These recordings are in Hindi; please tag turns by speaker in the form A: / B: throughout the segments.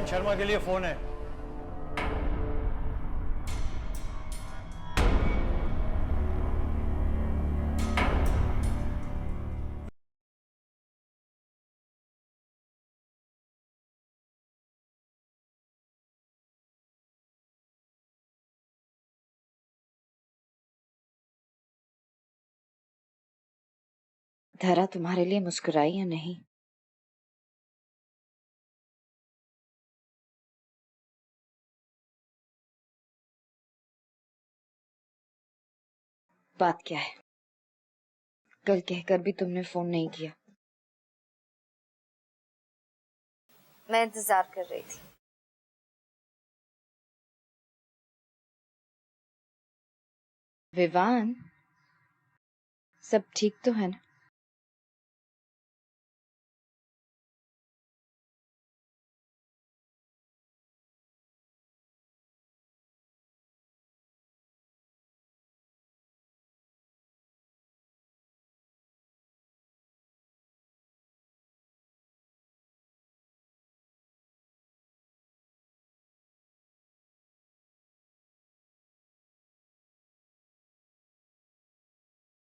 A: शर्मा के लिए फोन है।
B: धरा तुम्हारे लिए मुस्कुराई या नहीं? बात क्या है? कल कहकर भी तुमने फोन नहीं किया।
C: मैं इंतजार कर रही थी।
B: विवान, सब ठीक तो है ना?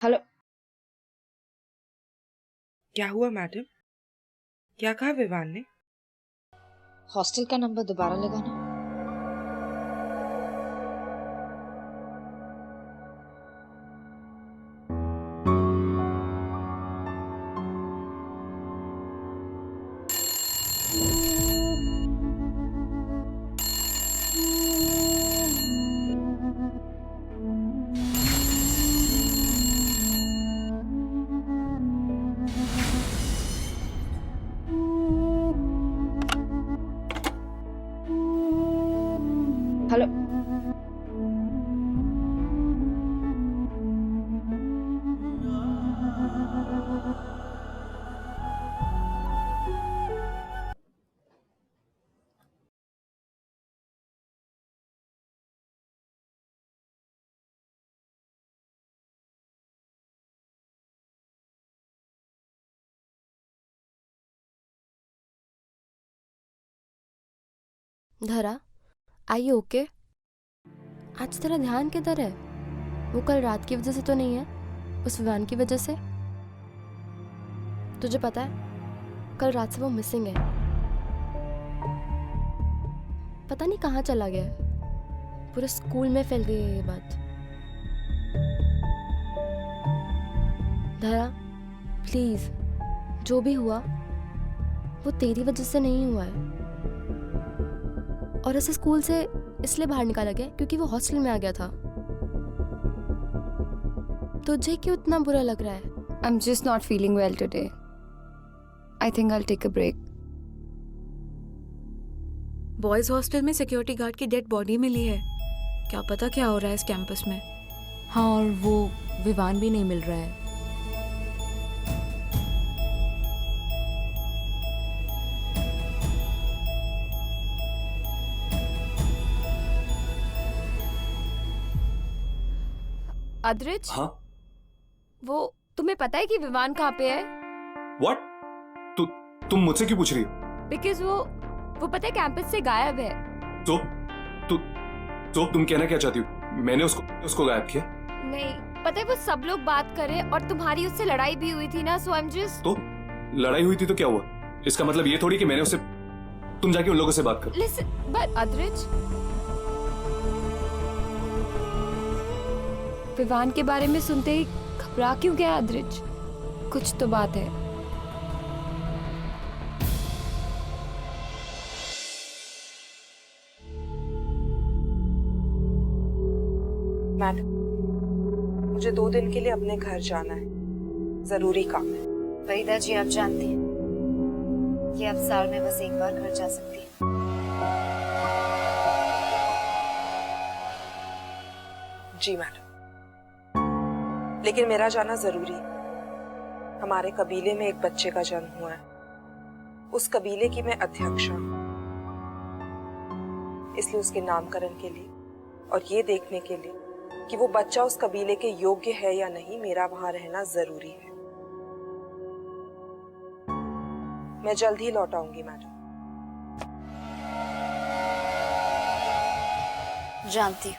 B: हेलो।
D: क्या हुआ मैडम? क्या कहा विवान ने?
B: हॉस्टल का नंबर दोबारा लगाना। हेलो।
E: धरा, आई यू ओके? आज तेरा ध्यान किधर है? वो कल रात की वजह से तो नहीं है? उस विवान की वजह से? तुझे पता है कल रात से वो मिसिंग है। पता नहीं कहाँ चला गया है। पूरे स्कूल में फैल गई है ये बात। धरा प्लीज, जो भी हुआ वो तेरी वजह से नहीं हुआ है। और ऐसे स्कूल से इसलिए बाहर निकाला गया क्योंकि वो हॉस्टल में आ गया था। तुझे क्यों इतना बुरा लग रहा है?
F: I'm just not feeling well today. I think I'll take a break.
G: Boys hostel में सिक्योरिटी गार्ड की डेड बॉडी मिली है। क्या पता क्या हो रहा है इस कैंपस में।
H: हाँ, और वो विवान भी नहीं मिल रहा है।
E: अद्रिज,
I: हाँ?
E: वो तुम्हें पता है कि विवान कहाँ पे है?
I: What? तुम मुझसे क्यों पूछ रही हो?
E: बिकॉज वो पता है कैंपस से गायब है।
I: तो तुम कहना क्या चाहती हो? मैंने उसको गायब किया?
E: नहीं, पता है वो सब लोग बात करे और तुम्हारी उससे लड़ाई भी हुई थी ना, सो आई एम जस्ट।
I: तो लड़ाई हुई थी तो क्या हुआ? इसका मतलब ये थोड़ी कि मैंने उससे, तुम जाके उन लोगों से बात करो।
E: लिसन बट अद्रिज,
F: विवान के बारे में सुनते ही घबरा क्यों गया अद्रिज? कुछ तो बात है।
D: मैडम, मुझे 2 दिन के लिए अपने घर जाना है, जरूरी काम है।
C: फरीदा जी, आप जानती हैं कि आप साल में बस एक बार घर जा सकती हैं।
D: जी मैडम, लेकिन मेरा जाना जरूरी है। हमारे कबीले में एक बच्चे का जन्म हुआ है। उस कबीले की मैं अध्यक्षा हूं, इसलिए उसके नामकरण के लिए और ये देखने के लिए कि वो बच्चा उस कबीले के योग्य है या नहीं, मेरा वहां रहना जरूरी है। मैं जल्द ही लौट आऊंगी मैडम।
C: जानती हूँ,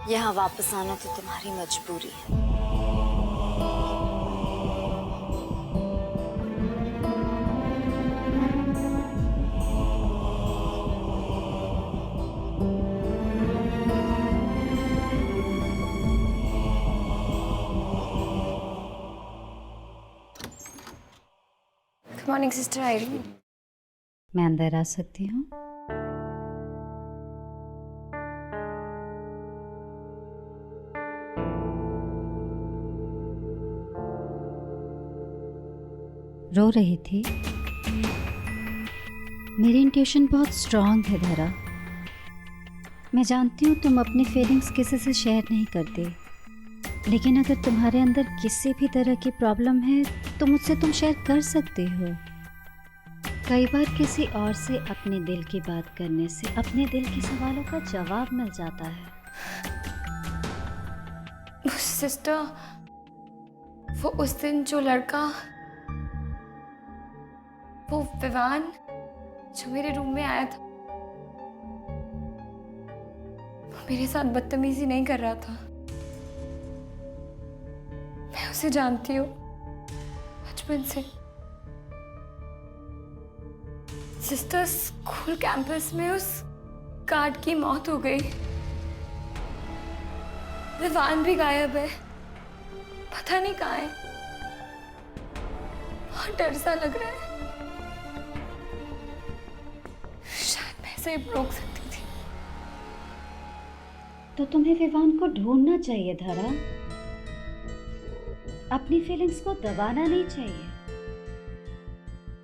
C: यहाँ वापस आना तो तुम्हारी मजबूरी है।
F: Good morning sister आयरी।
A: मैं अंदर आ सकती हूँ? रो रही थी? मेरी इंट्यूशन बहुत स्ट्रांग है धरा। मैं जानती हूँ तुम अपनी फीलिंग्स किसी से शेयर नहीं करती, लेकिन अगर तुम्हारे अंदर किसी भी तरह की प्रॉब्लम है तो मुझसे तुम शेयर कर सकती हो। कई बार किसी और से अपने दिल की बात करने से अपने दिल के सवालों का जवाब मिल जाता है।
F: सिस्टर, वो उस दिन जो लड़का, वो विवान जो मेरे रूम में आया था, वो मेरे साथ बदतमीजी नहीं कर रहा था। मैं उसे जानती हूँ बचपन से। सिस्टर, स्कूल कैंपस में उस गार्ड की मौत हो गई। विवान भी गायब है, पता नहीं कहाँ है। बहुत डर सा लग रहा है। शायद मैं इसे रोक सकती थी।
A: तो तुम्हें विवान को ढूंढना चाहिए धरा, अपनी फीलिंग्स को दबाना नहीं चाहिए।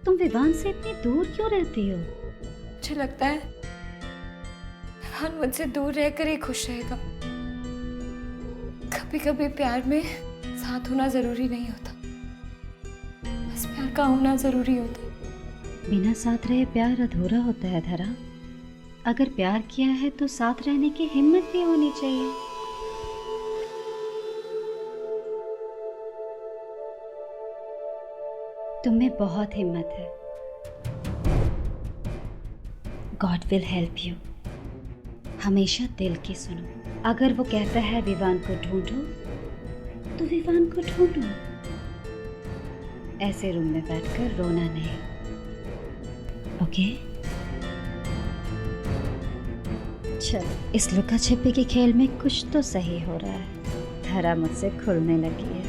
A: तुम विवान से इतनी दूर क्यों रहती हो?
F: मुझे लगता है विवान मुझसे दूर रहकर ही खुश रहेगा। कभी कभी प्यार में साथ होना जरूरी नहीं होता, बस प्यार का होना जरूरी होता है।
A: बिना साथ रहे प्यार अधूरा होता है धरा। अगर प्यार किया है तो साथ रहने की हिम्मत भी होनी चाहिए। तुम्हें बहुत हिम्मत है। God will help you. हमेशा दिल की सुनो। अगर वो कहता है विवान को ढूंढो तो विवान को ढूंढो। ऐसे रूम में बैठकर रोना नहीं, ओके? चल, इस लुका छिपी के खेल में कुछ तो सही हो रहा है। धरा मुझसे खुलने लगी है।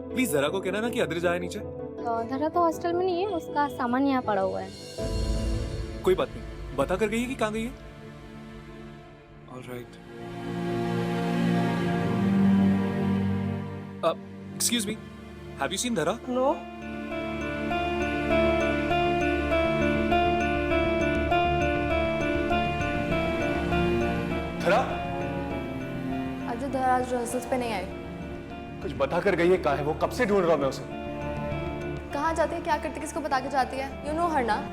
I: प्लीज जरा को कहना ना कि अद्रिज आया नीचे।
E: धरा तो हॉस्टल में नहीं है, उसका सामान यहाँ पड़ा हुआ है।
I: कोई बात नहीं, बता कर गई है कि कहाँ गई है? Alright. Excuse me, have you seen धरा?
D: नो।
I: धरा?
E: आज धरा रिहर्सल्स पे नहीं आई।
I: कुछ बता कर गई है कहाँ है वो? कब से ढूंढ रहा हूँ मैं उसे।
E: कहाँ जाती है, क्या करती है, किसको बता के जाती है? यू नो हर ना।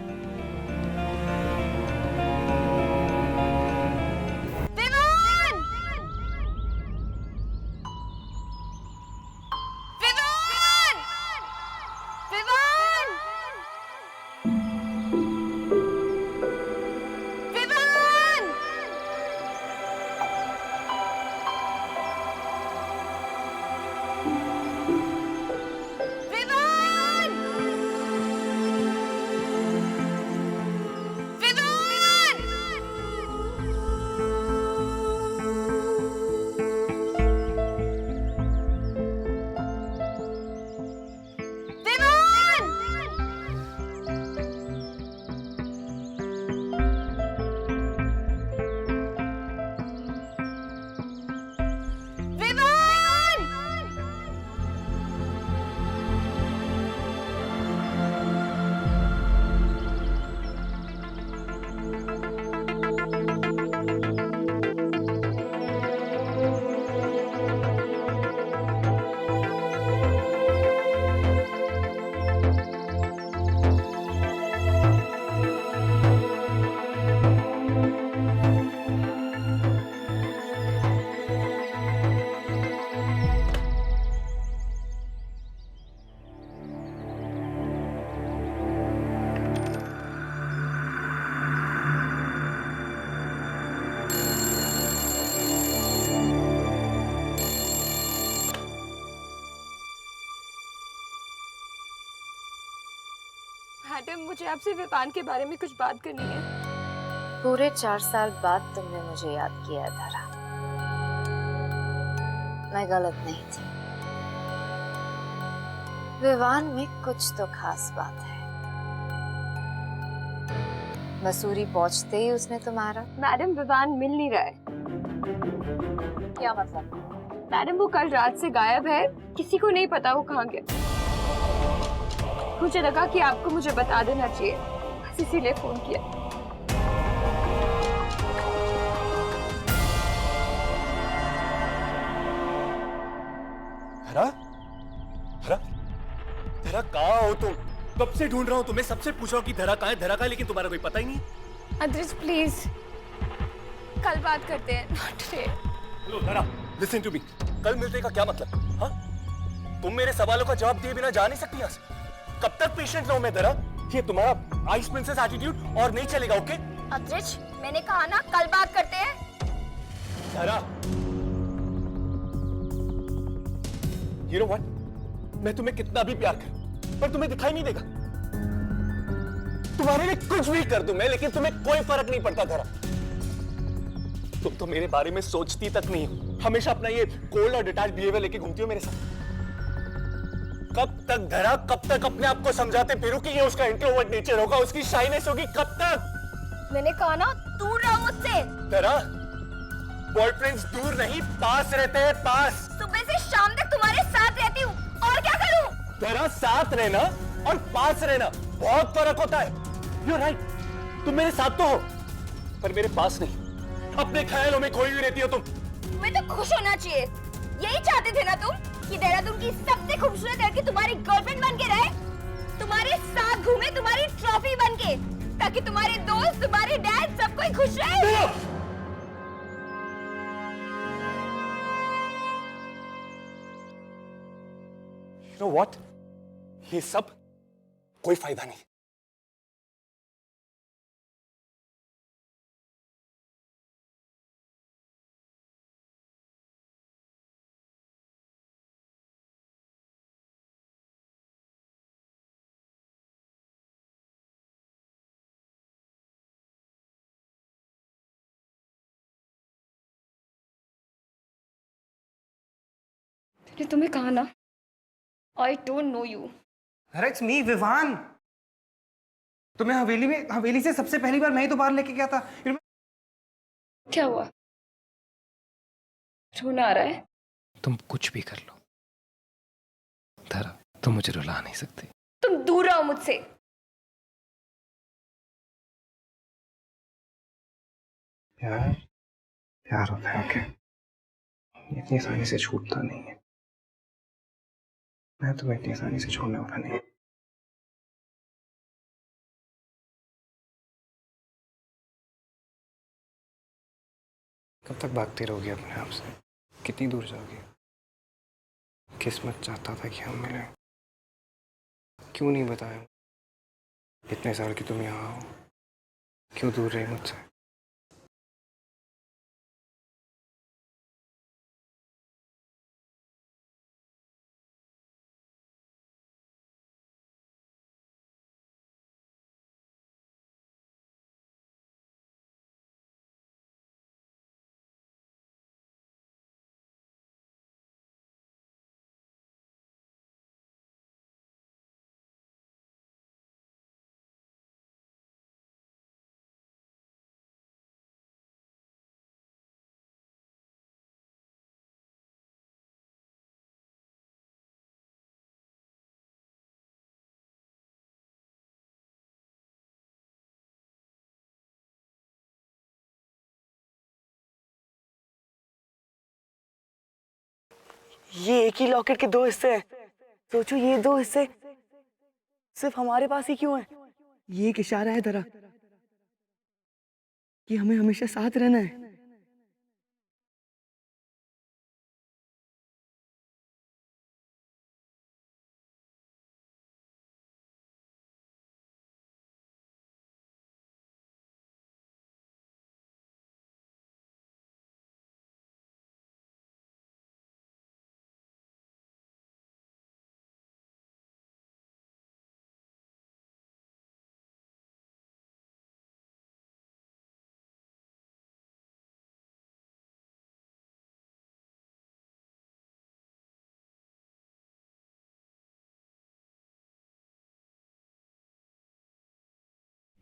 F: मैडम, मुझे आपसे विवान के बारे में कुछ बात करनी है।
C: पूरे 4 साल बाद तुमने मुझे याद किया धरा। मैं गलत नहीं थी। विवान में कुछ तो खास बात है। मसूरी पहुंचते ही उसने तुम्हारा।
F: मैडम, विवान मिल नहीं रहा है।
C: क्या मतलब?
F: मैडम, वो कल रात से गायब है, किसी को नहीं पता वो कहाँ गया। मुझे लगा कि आपको मुझे बता देना चाहिए, बस इसीलिए फोन किया।
I: धरा, धरा, धरा कहाँ हो तुम? कब से ढूंढ रहा हूँ तुम्हें, सबसे पूछ रहा हूँ कि धरा कहाँ है, लेकिन तुम्हारा कोई पता ही नहीं।
F: अद्रिज प्लीज, कल बात करते हैं, नॉट टुडे।
I: हेलो धरा, लिसन टू मी। कल मिलने का क्या मतलब? हाँ, तुम मेरे सवालों का जवाब दिए बिना जा नहीं सकती यहाँ से। कब तक पेशेंट रहूं मैं धरा? ये तुम्हारा आइस प्रिंसेस एटीट्यूड और नहीं चलेगा, ओके?
F: अद्रिज, मैंने कहा ना कल बात करते हैं।
I: धरा, you know what? मैं तुम्हें कितना भी प्यार करूं, पर तुम्हें दिखाई नहीं देगा। तुम्हारे लिए कुछ भी कर दूं मैं, लेकिन तुम्हें कोई फर्क नहीं पड़ता धरा। तुम तो मेरे बारे में सोचती तक नहीं हो। हमेशा अपना ये कोल्ड और डिटैच बिहेवियर लेके घूमती हो मेरे साथ। कब तक धरा, कब तक अपने आप को समझाते फिरूं कि ये उसका इंट्रोवर्ट नेचर होगा, उसकी शाइनेस होगी? कब तक?
F: मैंने कहा ना दूर रहो मुझसे।
I: धरा, बॉयफ्रेंड्स दूर नहीं पास रहते हैं, पास।
F: सुबह से शाम तक तुम्हारे साथ रहती हूँ, और क्या करूँ?
I: धरा, साथ रहना और पास रहना बहुत फर्क होता है। You're right, तुम मेरे साथ तो हो, पर मेरे पास नहीं। अपने ख्यालों में खोई हुई रहती हो तुम।
F: तुम्हें तो खुश होना चाहिए। यही चाहते थे ना तुम, कि देहरादून की सबसे खूबसूरत लड़की तुम्हारी गर्लफ्रेंड बन के रहे, तुम्हारे साथ घूमे, तुम्हारी ट्रॉफी बन के, ताकि तुम्हारे दोस्त, तुम्हारे डैड, सब कोई खुश रहे।
I: You know what? ये सब कोई फायदा नहीं।
F: मैंने तुम्हें कहा ना, I don't know you।
J: अरे इट्स मी विवान। तुम्हें हवेली से सबसे पहली बार मैं ही तो बाहर लेके गया था।
F: क्या हुआ? रोना आ रहा है?
J: तुम कुछ भी कर लो धरा, तुम मुझे रुला नहीं सकती।
F: तुम दूर रहो मुझसे।
J: प्यार होता है, ओके? इतनी आसानी से छूटता नहीं है। मैं तुम्हें इतनी आसानी से छोड़ने वाला नहीं। कब तक भागती रहोगी अपने आप से? कितनी दूर जाओगी? किस्मत चाहता था कि हम मिले, क्यों नहीं बताया? इतने साल की तुम यहाँ हो, क्यों दूर रही मुझसे?
K: ये एक ही लॉकेट के 2 हिस्से हैं। सोचो, ये 2 हिस्से सिर्फ हमारे पास ही क्यों हैं? ये एक इशारा है धरा कि हमें हमेशा साथ रहना है।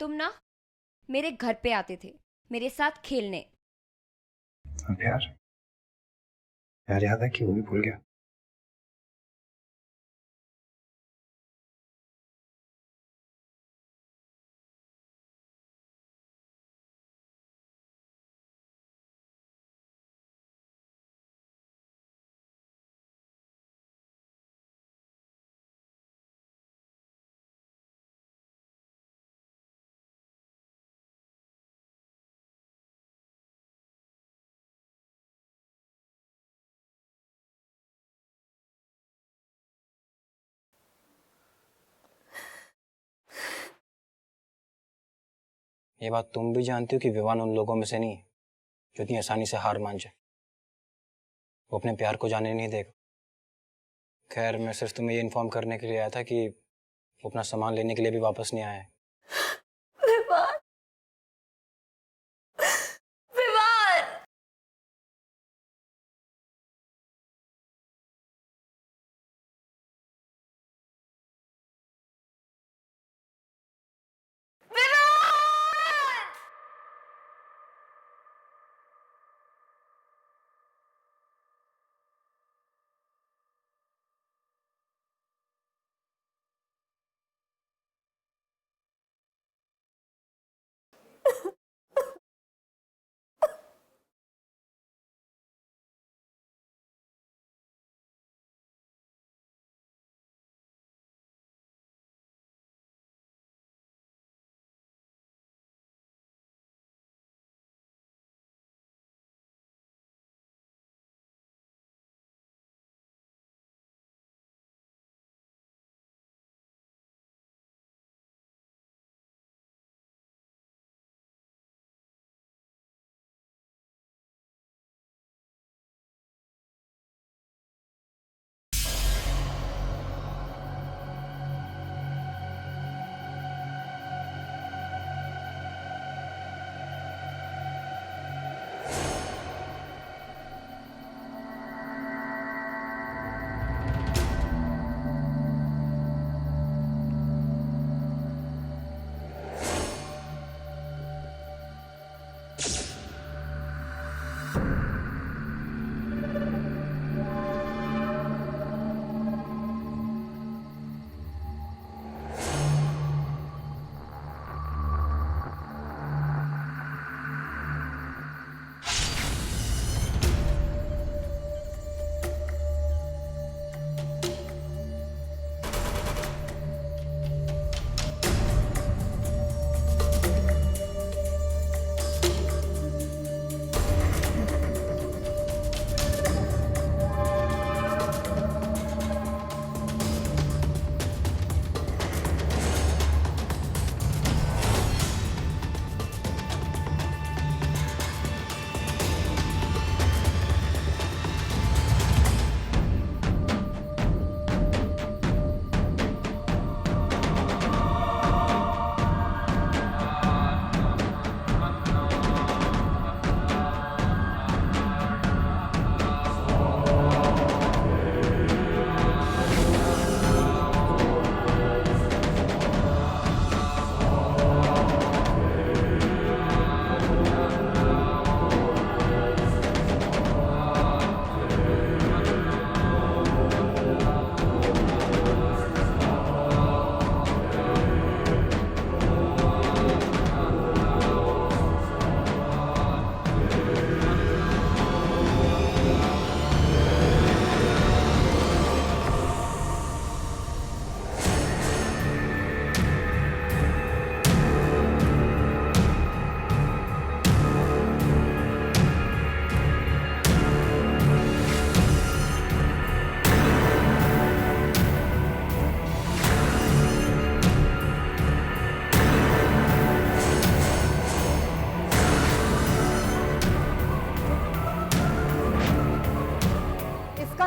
F: तुम ना मेरे घर पे आते थे मेरे साथ खेलने।
J: अब यार यार याद है कि वो भी भूल गया। ये बात तुम भी जानती हो कि विवान उन लोगों में से नहीं है जो इतनी आसानी से हार मान जाए। वो अपने प्यार को जाने नहीं देगा। खैर मैं सिर्फ तुम्हें ये इन्फॉर्म करने के लिए आया था कि वो अपना सामान लेने के लिए भी वापस नहीं आया है।
F: विवान, विवान,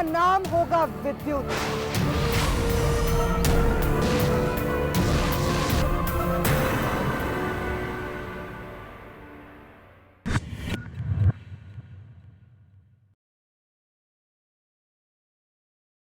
K: नाम होगा विद्युत।